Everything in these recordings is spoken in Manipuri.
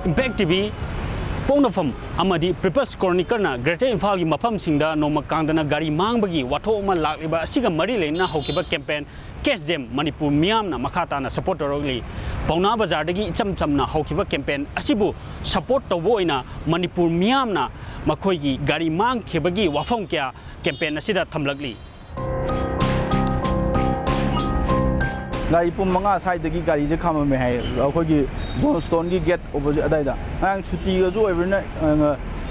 Impact TV Pongnafam amadi People's Chronicle na Greater Imphal gi mafam singda noma kangdana gari mangbagi watho ma lakliba asiga mari leina hokiba campaign Cash Jam Manipur miyam na makata na support torogli Pauna Bazar dagi icham chamna hokiba campaign asibu support tobo ina Manipur miyam na makhoi gi gari mang khebagi wafam kya campaign asida thamlagli Gari pum manga side dagi gari je khama me hai akhoi gi Johnstone gi gate opposite adai da ang chuti ga jo everna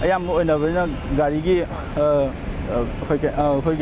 ayam oina verna gari gi akhoi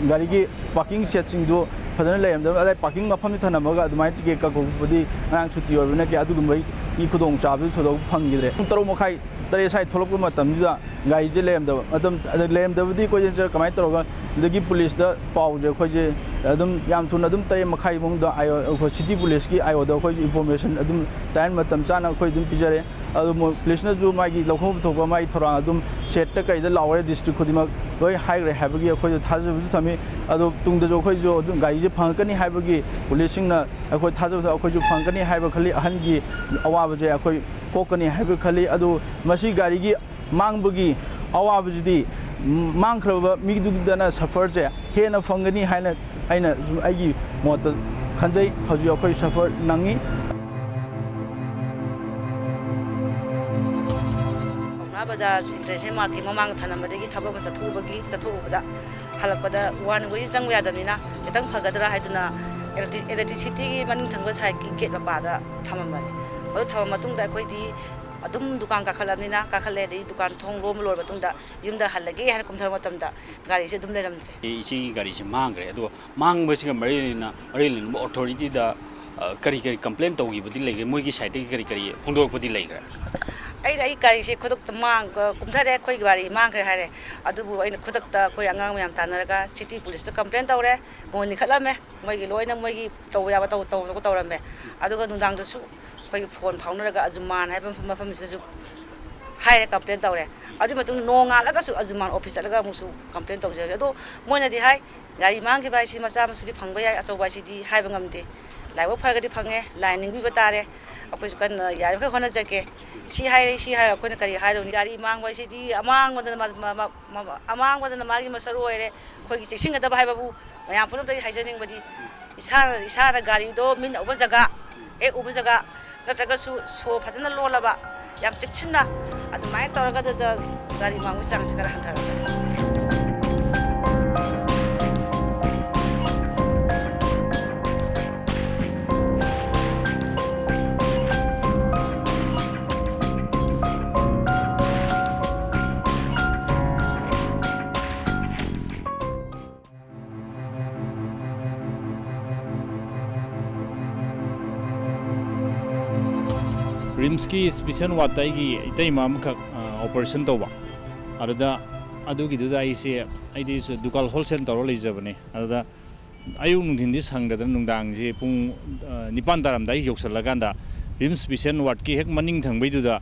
gari gi parking set sing do phadana layam da adai parking mafam thana maga adumai ticket ka ko budi ang chuti overna ke adu gumbai I khudong chabu thodo phang gi dre taro mokhai tare sai tholok ma tam da gari je layam da adum layam da budi ko je kamai taro dagi police da pau je khoi je adum yam thun adum tare makhai mong da ayo city police ki ayo da khoi information adum time matam chana khoi dum pijare adum police na ju mai gi lokhom thoba mai thora adum set ta kai da lawre district khudima loi high re have gi khoi thaje bu thami adu tung da jo khoi jo adum gai je phang kani have gi police na khoi thaje da khoi ju phang kani have khali ahan gi awa ba je khoi kokani have khali adu masi gari gi mang bagi awa ba ji mang khraba mi du dana suffer je he na phangani haina aina ai mot khanjai haju akhoi suffer nangi Bazaar international market mamang thanamdagi thaba masa thubagi chathubada halakpada wan goi jangwa yadamina etang phagadra haiduna electricity gi maning thangba sai ki gate bapada thamamani adu thama matung da koi di adum dukan ka khalamnina ka khale dei dukan thong rom lor batung da yumda halage har kumthar matam da gari se dum leramdre isi gari se mangre adu mangba singa marilina authority da kari complaint togi budi lege moi gi side gi kari phongdok budi legra ai gari se khodok tamang kumthare khoi gari mangre hare adubu aina khodok ta khoi angang yam tanaraga city police ta complaint tawre moni khalame moi gi loina moi gi taw ya taw ko tawrame aduga nundang da su khoi phone phaunaraga ajuman hai mafam se hai complaint tawre adu matung nonga laga su ajuman office laga musu complaint tawjare ado moina di hai gari mang ki bai si macha masu di phangba ya achaw bai si di hai bangamde laiwo phargadi phange lining bi batare akoi su kan yar khoi hona jake si hai akoi na kari hai gari mang bai si di amang wadana magi masaro ere khoi gi chexing da bai babu mayam phulum dai haijaning badi isara gari do min uba jaga uba jaga nataga su so phajana lolaba yam chexinna adu mai toraga da gari mang wi chang chakara hanthara Rimski special watai gi itai mam kha operation toba aruda adugi duda ise aidi su dukal wholesale toro leijabane aruda ayu nungdin di sangda nungdang ji pung nipan daram dai yoksallaganda Rims special wat ki hek maning thangbai duda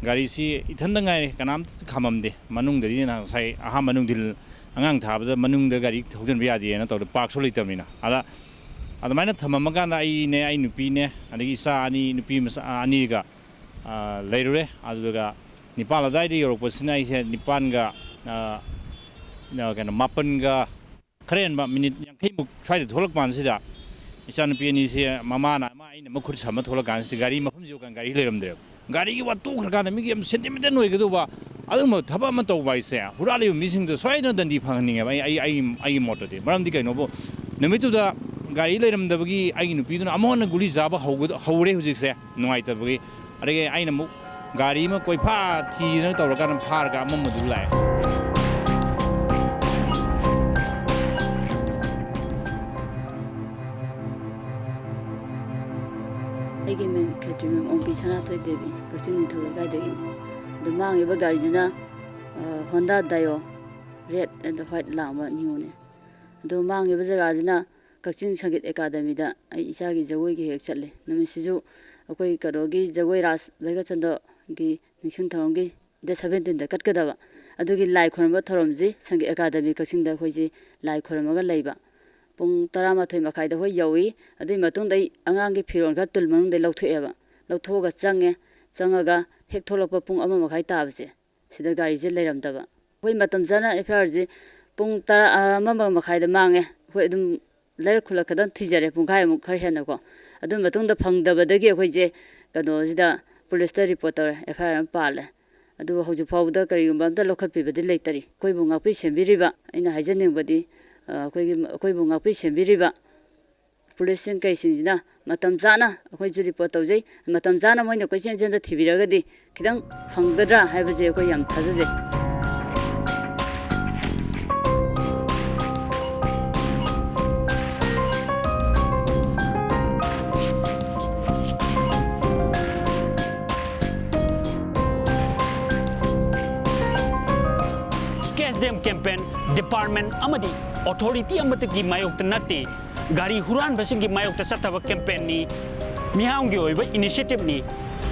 gari si ithanda ngai kanam khamamde manung dadi na sai aha manung dil angang thabada manung da gari thojen biya di na tor park so leitamina ala adamaina thamamaga na ai ne ai nupi ne adigi sa ani nupi masa ani ga later aduga Nepal dai di Europe sina ise Nipan ga kana mapan ga kren ba minute yang kai muk try to tholak man sida ichan pi ni se mama na ma ina makhur sama tholak gan sti gari mafum jo kan gari leram de gari gi wa to khar kana mi gi sentimeter noi ga do ba adu ma thaba ma to ba ise hurali missing do swai no dandi phang ni ga ai motor de maram di kai no bo namitu da gari leram da bagi ai nu pi do amon guli jaba hawre hujik se nuai ta bagi adege aina mu gari ma koi pha thi na tawra kan phar ga amam du lai ege men khatrim on pisana toy debi kachin ni thola gai degi du mang eba gari jina Honda Dio red and the white lama niune du mang eba jaga jina kachin sangit academy da ai isa gi jawoi gi hek chatle nami siju akoi karogi jagoi ras lega chando gi nising tharonggi de 17 da katkadaba adugi lai khorma tharomji sangi academy kachin da khoiji lai khormaga leiba pung 12 makai da hoi yawi adui matung dai angang gi phiron ga tulmang de lauthueba lauthoga change ꯆꯪꯉꯒ ꯍꯦꯛ ꯊꯣꯛꯂꯛꯄ ꯄꯨꯡ 1:30 ꯇꯥꯕꯁꯦ ꯁꯤꯗ ꯒꯥꯔꯤꯁꯦ ꯂꯩꯔꯝꯗꯕ ꯑꯩꯈꯣꯏ ꯃꯇꯝ ꯆꯥꯅ FIRꯁꯦ ꯄꯨꯡ 1:30ꯗ ꯃꯥꯡꯉꯦ ꯑꯩꯈꯣꯏ ꯑꯗꯨꯝ ꯂꯩꯔꯛ ꯈꯨꯜꯂꯛ ꯈꯛꯇꯪ ꯊꯤꯖꯔꯦ ꯄꯨꯡꯈꯥꯏꯃꯨꯛ ꯈꯔ ꯍꯦꯟꯅꯀꯣ ꯑꯗꯨ ꯃꯇꯨꯡꯗ ꯐꯪꯗꯕꯗꯒꯤ ꯑꯩꯈꯣꯏꯁꯦ ꯀꯩꯅꯣꯁꯤꯗ ꯄꯨꯂꯤꯁꯇ ꯔꯤꯄꯣꯔꯠ ꯇꯧꯔꯦ FIR ꯑꯃ ꯄꯥꯜꯂꯦ ꯑꯗꯨꯕꯨ ꯍꯧꯖꯤꯛ ꯐꯥꯎꯕꯗ ꯀꯔꯤꯒꯨꯝꯕ ꯑꯝꯇ ꯂꯧꯈꯠꯄꯤꯕꯗꯤ ꯂꯩꯇꯔꯤ ꯑꯩꯈꯣꯏꯕꯨ ꯉꯥꯛꯄꯤ ꯁꯦꯟꯕꯤꯔꯤꯕ ꯑꯩꯅ ꯍꯥꯏꯖꯅꯤꯡꯕꯗꯤ ꯑꯩꯈꯣꯏꯕꯨ ꯉꯥꯛꯄꯤ ꯁꯦꯟꯕꯤꯔꯤꯕ ꯄꯨꯂꯤꯁꯁꯤꯡ ꯀꯩꯁꯤꯡꯁꯤꯅ ꯃꯇꯝ ꯆꯥꯅ ꯑꯩꯈꯣꯏꯁꯨ ꯔꯤꯄꯣꯔꯠ ꯇꯧꯖꯩ ꯃꯇꯝ ꯆꯥꯅ ꯃꯣꯏꯅ ꯀꯣꯏꯆꯦꯟ ꯆꯦꯟꯗ ꯊꯤꯕꯤꯔꯒꯗꯤ ꯈꯤꯇꯪ ꯐꯪꯒꯗ꯭ꯔꯥ ꯍꯥꯏꯕꯁꯦ ꯑꯩꯈꯣꯏ ꯌꯥꯝ ꯊꯥꯖꯖꯩ Catch them campaign department amadi authority amataki mayokta natte gari huran basingi mayokta chattaba campaign ni miyamgi oiba initiative ni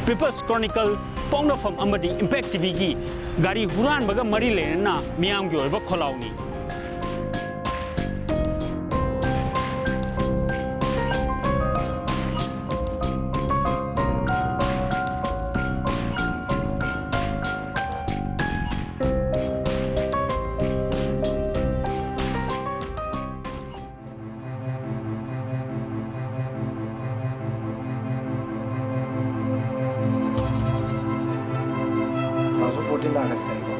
People's Chronicle Pongdafam amadi Impact TV gi gari huran baga mari lena miyamgi oiba kholaw ni August-ꯇꯅꯤꯀꯣ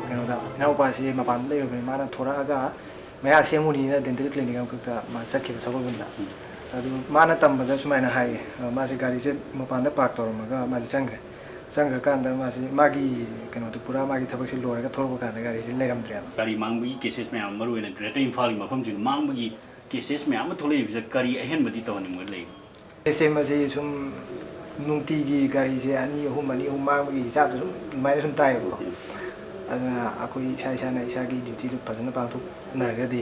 ꯀꯩꯅꯣꯗ ꯏꯅꯥꯎꯄꯥꯁꯤ ꯃꯄꯥꯟꯗ ꯂꯩꯔꯨꯕꯅꯤ ꯃꯥꯅ ꯊꯣꯔꯛꯑꯒ ꯃꯌꯥ ꯁꯦꯝꯃꯨꯅꯤꯅ ꯗꯦꯟꯇꯦꯜ ꯀ꯭ꯂꯤꯅꯤꯛ ꯑꯃꯈꯛꯇ ꯃꯥ ꯆꯠꯈꯤꯕ ꯁꯒꯣꯜꯕꯟꯗ ꯑꯗꯨ ꯃꯥꯅ ꯇꯝꯕꯗ ꯁꯨꯃꯥꯏꯅ ꯍꯥꯏꯌꯦ ꯃꯥꯁꯤ ꯒꯥꯔꯤꯁꯦ ꯃꯄꯥꯟꯗ ꯄꯥꯔꯛ ꯇꯧꯔꯝꯃꯒ ꯃꯥꯁꯤ ꯆꯪꯈ꯭ꯔꯀꯥꯟꯗ ꯃꯥꯁꯤ ꯃꯥꯒꯤ ꯀꯩꯅꯣꯗꯣ ꯄꯨꯔꯥ ꯃꯥꯒꯤ ꯊꯕꯛꯁꯤ ꯂꯣꯏꯔꯒ ꯊꯣꯔꯛꯄ ꯀꯥꯟꯗ ꯒꯥꯔꯤꯁꯤ ꯂꯩꯔꯝꯗ꯭ꯔꯦꯕ gari mangbi cases mayam maruina Greater Imphal mafamjin mangbagi cases mayam tholei kari ahenbadi tawning lei ꯁꯦꯝꯕꯁꯤ ꯁꯨꯝ ꯅꯨꯡꯇꯤꯒꯤ ꯒꯥꯔꯤꯁꯦ ꯑꯅꯤ ꯑꯍꯨꯝ ꯃꯥꯡꯕꯒꯤ ꯍꯤꯁꯥꯕꯇ ꯁꯨꯝ ꯑꯗꯨꯃꯥꯏꯅ ꯁꯨꯝ ꯇꯥꯏꯌꯦꯕꯀꯣ ꯑꯗꯨꯅ ꯑꯩꯈꯣꯏ ꯏꯁꯥꯅ ꯏꯁꯥꯒꯤ ꯗ꯭ꯌꯨꯇꯤꯗꯨ ꯐꯖꯅ ꯄꯥꯡꯊꯣꯛꯅꯔꯒꯗꯤ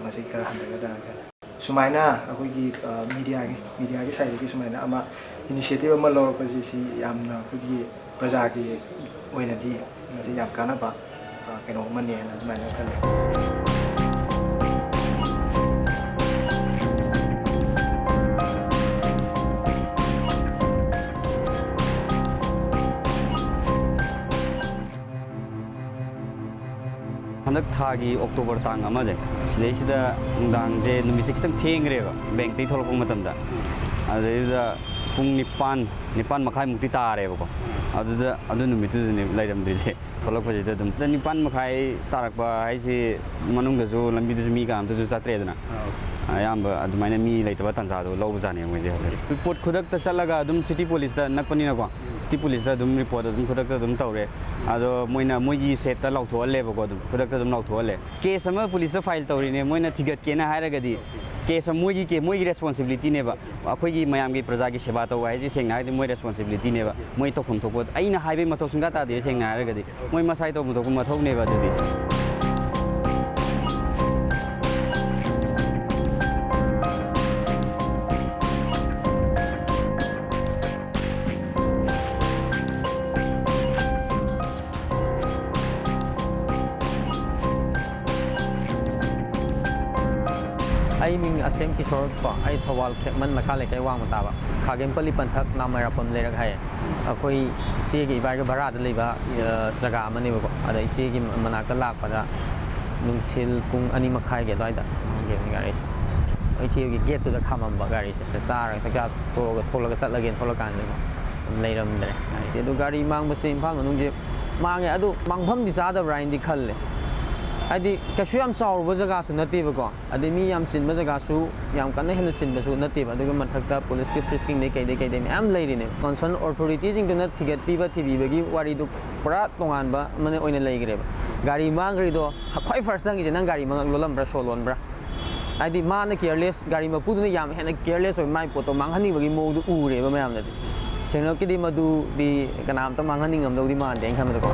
ꯃꯁꯤ ꯈꯔ ꯍꯟꯊꯒꯗ꯭ꯔꯥ ꯁꯨꯃꯥꯏꯅ ꯑꯩꯈꯣꯏꯒꯤ ꯃꯤꯗꯤꯌꯥꯒꯤ ꯁꯥꯏꯗꯒꯤ ꯁꯨꯃꯥꯏꯅ ꯑꯃ ꯏꯅꯤꯁꯤꯌꯦꯇꯤꯚ ꯑꯃ ꯂꯧꯔꯛꯄꯁꯤ ꯁꯤ ꯌꯥꯝꯅ ꯑꯩꯈꯣꯏꯒꯤ ꯄ꯭ꯔꯖꯥꯒꯤ ꯑꯣꯏꯅꯗꯤ ꯃꯁꯤ ꯌꯥꯝ ꯀꯥꯟꯅꯕ ꯀꯩꯅꯣ ꯑꯃꯅꯦꯅ ꯑꯗꯨꯃꯥꯏꯅ ꯈꯜꯂꯦ हंदक थागी अक्टोबर तांग अमाजे सिदैसिदा नुंदांजे नुमिसे खितंग थेंग्रेबा बैंक तै थोलकप मतमदा अदुदा पुंग निपान मखाय मुक्ति तारेबको अदु नुमितुदने लाइरमद्रिसे थोलकपजिदा दुम 9 मखाय तारकबा हाइसे मनुंगजु लंबिदजु मी गामतजु चात्रेदना अयाम्बा अदुमाइना मी लैतबा तंजादो लौबजाने मोइजे रिपोर्ट खुदकता चलगा अदुम सिटी पुलिस दा नकपनिनाको सिटी पुलिस दा दुम रिपोर्ट अदुम खुदकता दुम तौरे अदो मोइना मोइगी सेटता लाउथोलेबको दुम खुदकता दुम लाउथोले केस अमा पुलिस दा फाइल तौरिने मोइना थिगत केना हायरगदी केस मोइगी रेस्पोंसिबिलिटी नेबा अखोइगी मयामगी प्रजागी सेवा तौ हाइजे सेंगना हाइदि मोइ रेस्पोंसिबिलिटी नेबा मोइ तोखम थोको अइना हाइबे मथौ सुंगा तादि सेंगना हायरगदी मोइ मसाइ तौ मुथौ मथौ नेबा दुदि आई मिंग असेम किशोर को आई थवाल खेमन मखा लेके वांग बताबा खागेम पली पंथक नामरापम लेरक हाय अखोई सेगी बाइग भराद लेबा जगह अमने बको अदा सेगी मनाक लाकपदा नुंथिल पुंग अनि मखाय गे दाइदा गेम गारिस आई सेगी गेट तो खामम गारी से सार सका तो थोलग चलगे थोलकान लेरम दरे आई दु गारी मांग बसे इम्फाल मनुंग जे मांगे अदु मांगफम दि सादा ब्राइन दि खल्ले अदी कशु याम चाउरबो जगहसु नतेबको अदी मी याम चिनबो जगहसु याम कन्ना हेन चिनबसु नतेबा अदुग मथक्ता पुलिस के फ्रिस्किंग ने कैदे मैम लैरिने कंसर्न अथॉरिटी जिंग दुना थिगेट पीबा थिबिबगी वारी दु पुरा तोंगानबा मने ओइने लैग्रेबा गाड़ी मांगरिदो खै फर्स्ट दंग जे नंग गाड़ी मंग लोलमब्रा सोलोनब्रा अदी माने केयरलेस गाड़ी मपुदुना याम हेन केयरलेस ओइ माइ पोतो मांगहनिबगी मोदु उरेबा मैम नदि सेनोकिदि मदु दि कनाम त मांगहनिंगमदौदि मानदे खमदको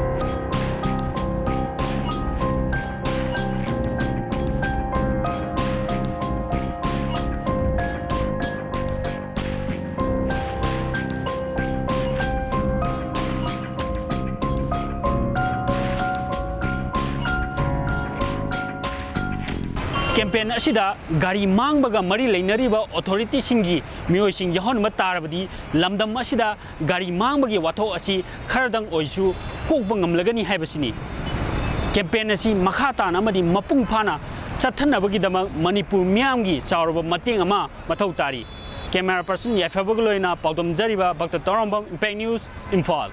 ꯀꯦꯝꯄꯦꯟ ꯑꯁꯤꯗ ꯒꯥꯔꯤ ꯃꯥꯡꯕꯒ ꯃꯔꯤ ꯂꯩꯅꯔꯤꯕ ꯑꯣꯊꯣꯔꯤꯇꯤꯁꯤꯡꯒꯤ ꯃꯤꯑꯣꯏꯁꯤꯡ ꯌꯥꯎꯍꯟꯕ ꯇꯥꯔꯕꯗꯤ ꯂꯝꯗꯝ ꯑꯁꯤꯗ ꯒꯥꯔꯤ ꯃꯥꯡꯕꯒꯤ ꯋꯥꯊꯣꯛ ꯑꯁꯤ ꯈꯔꯗꯪ ꯑꯣꯏꯁꯨ ꯀꯣꯛꯄ ꯉꯝꯂꯒꯅꯤ ꯍꯥꯏꯕꯁꯤꯅꯤ ꯀꯦꯝꯄꯦꯟ ꯑꯁꯤ ꯃꯈꯥ ꯇꯥꯅ ꯑꯃꯗꯤ ꯃꯄꯨꯡ ꯐꯥꯅ ꯆꯠꯊꯅꯕꯒꯤꯗꯃꯛ ꯃꯅꯤꯄꯨꯔ ꯃꯤꯌꯥꯝꯒꯤ ꯆꯥꯎꯔꯕ ꯃꯇꯦꯡ ꯑꯃ ꯃꯊꯧ ꯇꯥꯔꯤ ꯀꯦꯃꯦꯔꯥ ꯄꯔꯁꯟ ꯌꯥꯏꯐꯕꯒ ꯂꯣꯏꯅ ꯄꯥꯎꯗꯝꯖꯔꯤꯕ ꯚꯛꯇ ꯇꯧꯔꯝꯕꯝ ꯏꯝꯄꯦꯛ ꯅ꯭ꯌꯨꯁ ꯏꯝꯐꯥꯜ